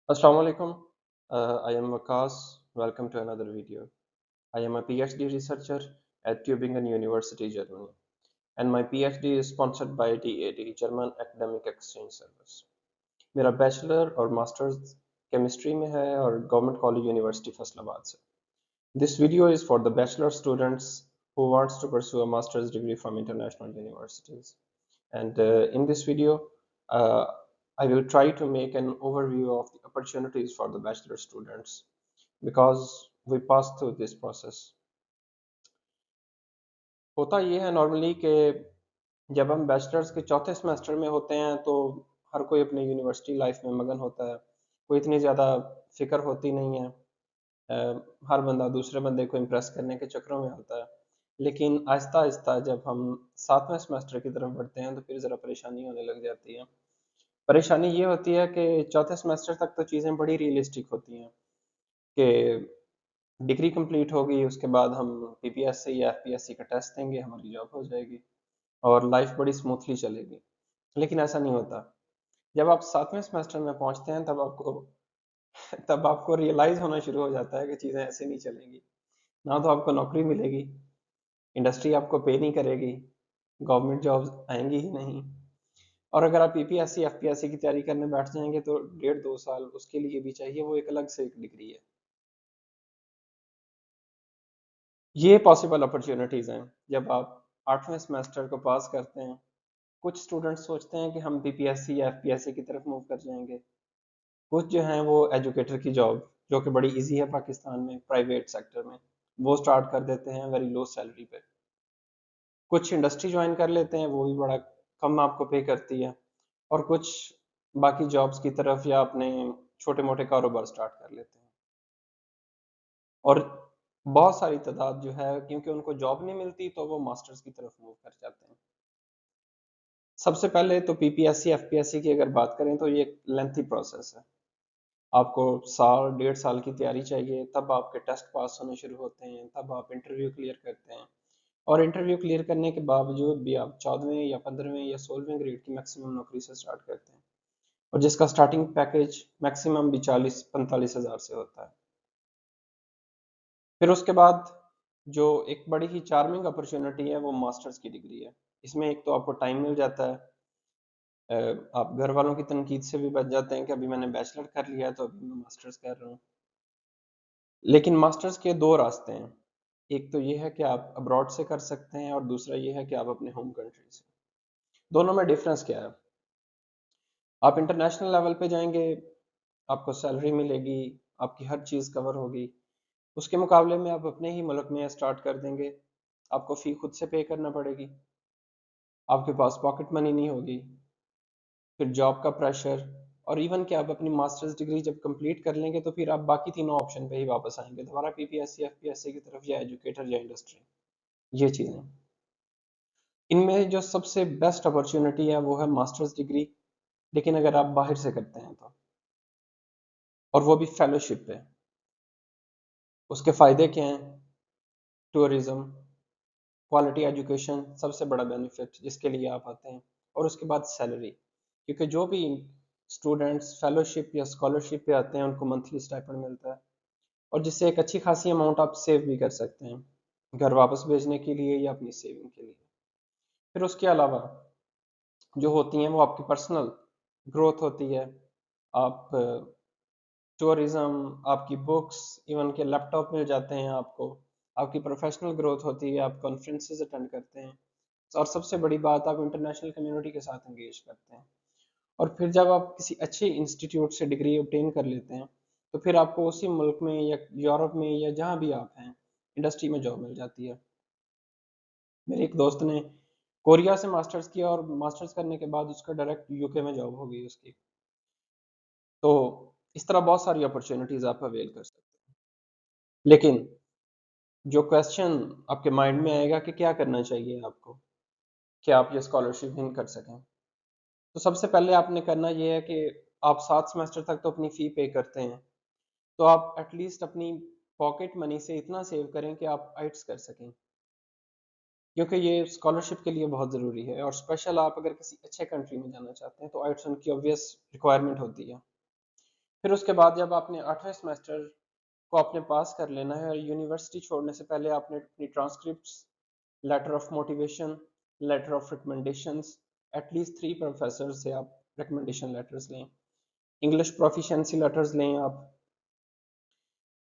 Assalamu alaikum. I am Waqas. Welcome to another video. I am a PhD researcher at Tübingen University, Germany, and my PhD is sponsored by DAD, German Academic Exchange Service. मेरा bachelor और masters chemistry में है और government college university Faisalabad से. This video is for the bachelor students who wants to pursue a master's degree from international universities. And in this video, uh, I will try to make an overview of the opportunities for the bachelor students because we pass through this process. होता ये है normally कि जब हम bachelors के चौथे semester में होते हैं तो हर कोई अपने यूनिवर्सिटी लाइफ में मगन होता है. कोई इतनी ज़्यादा फिक्र होती नहीं है. हर बंदा दूसरे बंदे को इम्प्रेस करने के चक्करों में होता है. लेकिन आहिस्ता आहिस्ता जब हम सातवें सेमेस्टर की तरफ बढ़ते हैं तो फिर ज़रा परेशानी होने लग जाती है. परेशानी ये होती है कि चौथे सेमेस्टर तक तो चीज़ें बड़ी रियलिस्टिक होती हैं कि डिग्री कंप्लीट होगी, उसके बाद हम पीपीएससी या एफपीएससी का टेस्ट देंगे, हमारी जॉब हो जाएगी और लाइफ बड़ी स्मूथली चलेगी. लेकिन ऐसा नहीं होता. जब आप सातवें सेमेस्टर में पहुंचते हैं तब आपको रियलाइज होना शुरू हो जाता है कि चीज़ें ऐसे नहीं चलेंगी. ना तो आपको नौकरी मिलेगी, इंडस्ट्री आपको पे नहीं करेगी, गवर्नमेंट जॉब्स आएंगी ही नहीं. और अगर आप पीपीएससी एफपीएससी की तैयारी करने बैठ जाएंगे तो 1.5-2 साल उसके लिए भी चाहिए, वो एक अलग से एक डिग्री है. ये पॉसिबल अपॉर्चुनिटीज़ हैं जब आप आठवें सेमेस्टर को पास करते हैं. कुछ स्टूडेंट्स सोचते हैं कि हम बीपीएससी या एफपीएससी की तरफ मूव कर जाएंगे. कुछ जो हैं वो एजुकेटर की जॉब, जो कि बड़ी इजी है पाकिस्तान में प्राइवेट सेक्टर में, वो स्टार्ट कर देते हैं वेरी लो सैलरी पे. कुछ इंडस्ट्री ज्वाइन कर लेते हैं, वो भी बड़ा कम आपको पे करती है. और कुछ बाकी जॉब्स की तरफ या अपने छोटे मोटे कारोबार स्टार्ट कर लेते हैं. और बहुत सारी तादाद जो है, क्योंकि उनको जॉब नहीं मिलती तो वो मास्टर्स की तरफ मूव कर जाते हैं. सबसे पहले तो पीपीएससी एफपीएससी की अगर बात करें तो ये एक लेंथी प्रोसेस है. आपको साल 1.5 साल की तैयारी चाहिए, तब आपके टेस्ट पास होने शुरू होते हैं, तब आप इंटरव्यू क्लियर करते हैं. और इंटरव्यू क्लियर करने के बावजूद भी आप 14वें या 15वें या 16वें ग्रेड की मैक्सिमम नौकरी से स्टार्ट करते हैं, और जिसका स्टार्टिंग पैकेज मैक्सिमम भी 40-45 हज़ार से होता है. फिर उसके बाद जो एक बड़ी ही चार्मिंग अपॉर्चुनिटी है वो मास्टर्स की डिग्री है. इसमें एक तो आपको टाइम मिल जाता है. आप घर वालों की तनकीद से भी बच जाते हैं कि अभी मैंने बैचलर कर लिया है तो अभी मैं मास्टर्स कर रहा हूँ. लेकिन मास्टर्स के दो रास्ते हैं. एक तो ये है कि आप अब्रॉड से कर सकते हैं और दूसरा ये है कि आप अपने होम कंट्री से. दोनों में डिफरेंस क्या है? आप इंटरनेशनल लेवल पे जाएंगे, आपको सैलरी मिलेगी, आपकी हर चीज़ कवर होगी. उसके मुकाबले में आप अपने ही मुल्क में स्टार्ट कर देंगे, आपको फ़ी खुद से पे करना पड़ेगी, आपके पास पॉकेट मनी नहीं होगी, फिर जॉब का प्रेशर. और इवन कि आप अपनी मास्टर्स डिग्री जब कंप्लीट कर लेंगे तो फिर आप बाकी तीनों ऑप्शन पे ही वापस आएंगे, दोबारा पीपीएससी एफपीएससी की तरफ, या एजुकेटर या इंडस्ट्री. ये चीज़ें. इनमें जो सबसे बेस्ट अपॉर्चुनिटी है वो है मास्टर्स डिग्री, लेकिन अगर आप बाहर से करते हैं तो, और वो भी फेलोशिप पे. उसके फ़ायदे क्या हैं? टूरिज्म, क्वालिटी एजुकेशन सबसे बड़ा बेनिफिट जिसके लिए आप आते हैं. और उसके बाद सैलरी, क्योंकि जो भी स्टूडेंट्स फेलोशिप या स्कॉलरशिप पे आते हैं उनको मंथली स्टाइपेंड मिलता है, और जिससे एक अच्छी खासी अमाउंट आप सेव भी कर सकते हैं घर वापस भेजने के लिए या अपनी सेविंग के लिए. फिर उसके अलावा जो होती हैं वो आपकी पर्सनल ग्रोथ होती है. आप टूरिज्म, आपकी बुक्स, इवन के लैपटॉप मिल जाते हैं आपको. आपकी प्रोफेशनल ग्रोथ होती है, आप कॉन्फ्रेंसेस अटेंड करते हैं. और सबसे बड़ी बात, आप इंटरनेशनल कम्युनिटी के साथ एंगेज करते हैं. और फिर जब आप किसी अच्छे इंस्टीट्यूट से डिग्री ऑब्टेन कर लेते हैं तो फिर आपको उसी मुल्क में या यूरोप में या जहाँ भी आप हैं इंडस्ट्री में जॉब मिल जाती है. मेरे एक दोस्त ने कोरिया से मास्टर्स किया और मास्टर्स करने के बाद उसका डायरेक्ट यूके में जॉब हो गई उसकी. तो इस तरह बहुत सारी अपॉर्चुनिटीज आप अवेल कर सकते हैं. लेकिन जो क्वेश्चन आपके माइंड में आएगा कि क्या करना चाहिए आपको, क्या आप ये स्कॉलरशिप विन कर सकें, तो सबसे पहले आपने करना ये है कि आप 7 सेमेस्टर तक तो अपनी फ़ी पे करते हैं, तो आप एटलीस्ट अपनी पॉकेट मनी से इतना सेव करें कि आप आइट्स कर सकें, क्योंकि ये स्कॉलरशिप के लिए बहुत ज़रूरी है. और स्पेशल आप अगर किसी अच्छे कंट्री में जाना चाहते हैं तो आइट्स उनकी ऑब्वियस रिक्वायरमेंट होती है. फिर उसके बाद जब आपने 8वें सेमेस्टर को आपने पास कर लेना है और यूनिवर्सिटी छोड़ने से पहले आपने अपनी transcripts, letter of motivation, letter of recommendations, at least 3 professor से आप रिकमेंडेशन लेटर्स लें, इंग्लिश प्रोफिशिएंसी लेटर्स लें आप,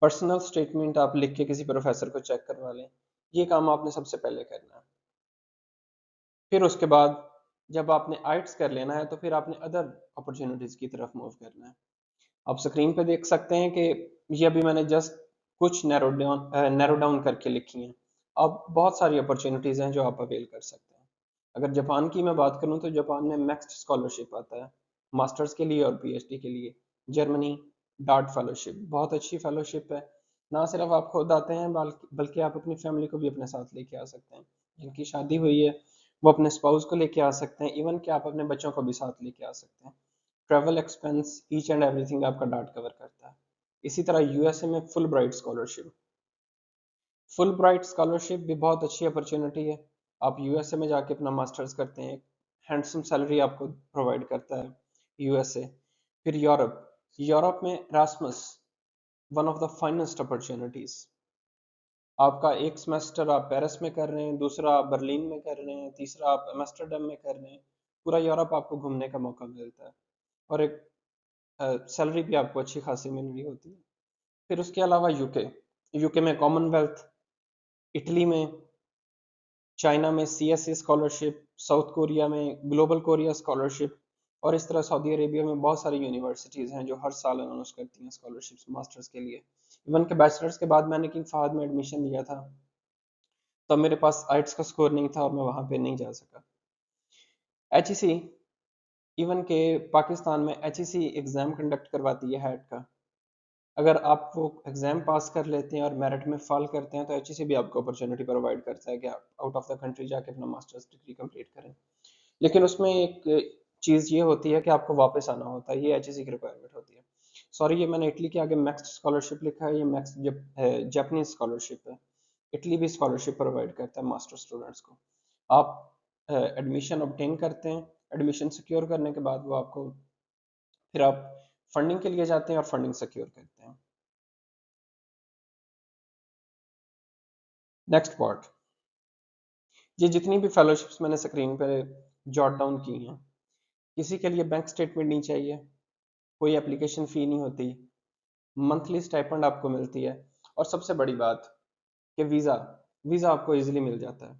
पर्सनल स्टेटमेंट आप लिख के किसी प्रोफेसर को चेक करवा लें। ये काम आपने सबसे पहले करना है। फिर उसके बाद जब आपने आइट्स कर लेना है तो फिर आपने अदर अपॉर्चुनिटीज की तरफ मूव करना है। आप स्क्रीन पे देख सकते हैं कि ये अभी मैंने जस्ट कुछ नैरो डाउन करके लिखी हैं। अब बहुत सारी अपॉर्चुनिटीज हैं जो आप अवेल कर सकते हैं। अगर जापान की मैं बात करूं तो जापान में मैक्स स्कॉलरशिप आता है मास्टर्स के लिए और पीएचडी के लिए। जर्मनी डार्ट फेलोशिप बहुत अच्छी फेलोशिप है। ना सिर्फ आप खुद आते हैं बल्कि आप अपनी फैमिली को भी अपने साथ लेके आ सकते हैं। जिनकी शादी हुई है वो अपने स्पाउस को लेके आ सकते हैं, इवन कि आप अपने बच्चों को भी साथ लेके आ सकते हैं। Travel expense each and everything आपका डार्ट कवर करता है। इसी तरह यूएसए में full bright scholarship, full bright scholarship भी बहुत अच्छी अपॉर्चुनिटी है। आप यूएसए में जाके अपना मास्टर्स करते हैं, हैंडसम सैलरी आपको प्रोवाइड करता है यूएसए। फिर यूरोप, यूरोप में Rasmus one of the finest opportunities. आपका एक सेमेस्टर आप पेरिस में कर रहे हैं, दूसरा आप बर्लिन में कर रहे हैं, तीसरा आप एम्स्टर्डम में कर रहे हैं। पूरा यूरोप आपको घूमने का मौका मिलता है और एक सैलरी भी आपको अच्छी खासी मिल रही होती है। फिर उसके अलावा यूके, यूके में कॉमनवेल्थ, इटली में, चाइना में सीएसए स्कॉलरशिप, साउथ कोरिया में ग्लोबल कोरिया स्कॉलरशिप, और इस तरह सऊदी अरेबिया में बहुत सारी यूनिवर्सिटीज़ हैं जो हर साल अनाउंस करती हैं स्कॉलरशिप्स मास्टर्स के लिए। इवन के बैचलर्स के बाद मैंने किंग फहद में एडमिशन लिया था, तब मेरे पास आइट्स का स्कोर नहीं था और मैं वहाँ पे नहीं जा सका। एचईसी, इवन के पाकिस्तान में एचईसी एग्ज़ाम कंडक्ट करवाती है हैट का। अगर आप वो एग्जाम पास कर लेते हैं और मेरिट में फॉल करते हैं तो एचईसी भी आपको अपॉर्चुनिटी प्रोवाइड करता है कि आप आउट ऑफ द कंट्री जाके अपना मास्टर्स डिग्री कंप्लीट करें। लेकिन उसमें एक चीज़ ये होती है कि आपको वापस आना होता है, ये एचईसी की रिक्वायरमेंट होती है। सॉरी, ये मैंने इटली के आगे मैक्स स्कॉलरशिप लिखा है, ये मैक्स जापानीज स्कॉलरशिप है। इटली भी स्कॉलरशिप प्रोवाइड करता है मास्टर स्टूडेंट्स को। आप एडमिशन ऑब्टेन करते हैं, एडमिशन सिक्योर करने के बाद वो आपको, फिर आप फंडिंग के लिए जाते हैं और फंडिंग सिक्योर करते हैं। नेक्स्ट पार्ट, ये जितनी भी फेलोशिप्स मैंने स्क्रीन पे जॉट डाउन की हैं, किसी के लिए बैंक स्टेटमेंट नहीं चाहिए, कोई एप्लीकेशन फ़ी नहीं होती, मंथली स्टाइपेंड आपको मिलती है, और सबसे बड़ी बात कि वीज़ा वीज़ा आपको इजीली मिल जाता है।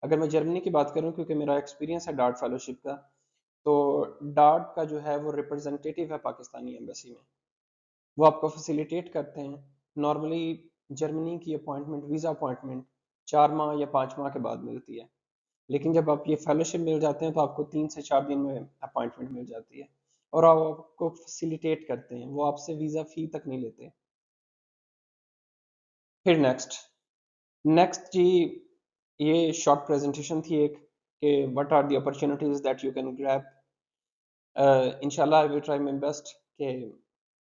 अगर मैं जर्मनी की बात करूं, क्योंकि मेरा एक्सपीरियंस है डार्ट फेलोशिप का, तो डार्ट का जो है वो रिप्रेजेंटेटिव है पाकिस्तानी एम्बेसी में, वो आपको फैसिलिटेट करते हैं। नॉर्मली जर्मनी की अपॉइंटमेंट, वीज़ा अपॉइंटमेंट 4 माह या 5 माह के बाद मिलती है, लेकिन जब आप ये फेलोशिप मिल जाते हैं तो आपको 3 से 4 दिन में अपॉइंटमेंट मिल जाती है और आप आपको फैसिलिटेट करते हैं, वो आपसे वीज़ा फ़ी तक नहीं लेते। फिर नेक्स्ट नेक्स्ट जी, ये शॉर्ट प्रेजेंटेशन थी एक कि what are the opportunities that you can grab. इंशाल्लाह I will try my best कि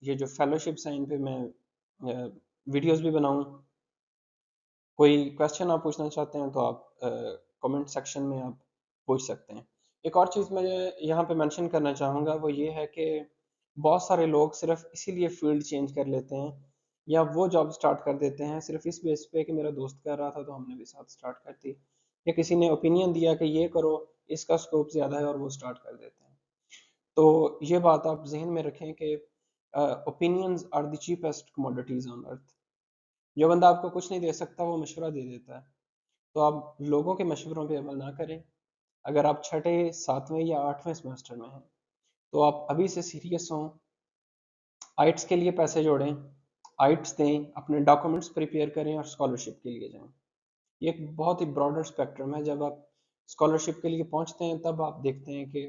ये जो फेलोशिप्स हैं इन पे मैं वीडियोस भी बनाऊं। कोई क्वेश्चन आप पूछना चाहते हैं तो आप कमेंट सेक्शन में आप पूछ सकते हैं। एक और चीज़ मैं यहाँ पे मेंशन करना चाहूँगा वो ये है कि बहुत सारे लोग सिर्फ इसीलिए फील्ड चेंज कर लेते हैं या वो जॉब स्टार्ट कर देते हैं सिर्फ इस बेस पे कि मेरा दोस्त कर रहा था तो हमने भी साथ स्टार्ट कर दी, या किसी ने ओपिनियन दिया कि ये करो इसका स्कोप ज़्यादा है और वो स्टार्ट कर देते हैं। तो ये बात आप जहन में रखें कि opinions are the cheapest commodities on earth. जो बंदा आपको कुछ नहीं दे सकता वो मशवरा दे देता है, तो आप लोगों के मशवरों पे अमल ना करें। अगर आप छठे, 7वें या 8वें सेमेस्टर में हैं तो आप अभी से सीरियस हों, आइट्स के लिए पैसे जोड़ें, आइट्स दें, अपने डॉक्यूमेंट्स प्रिपेयर करें और स्कॉलरशिप के लिए जाएं। ये एक बहुत ही ब्रॉडर स्पेक्ट्रम है। जब आप स्कॉलरशिप के लिए पहुंचते हैं तब आप देखते हैं कि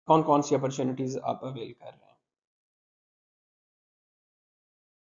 कौन कौन सी अपॉर्चुनिटीज़ आप अवेल कर रहे हैं।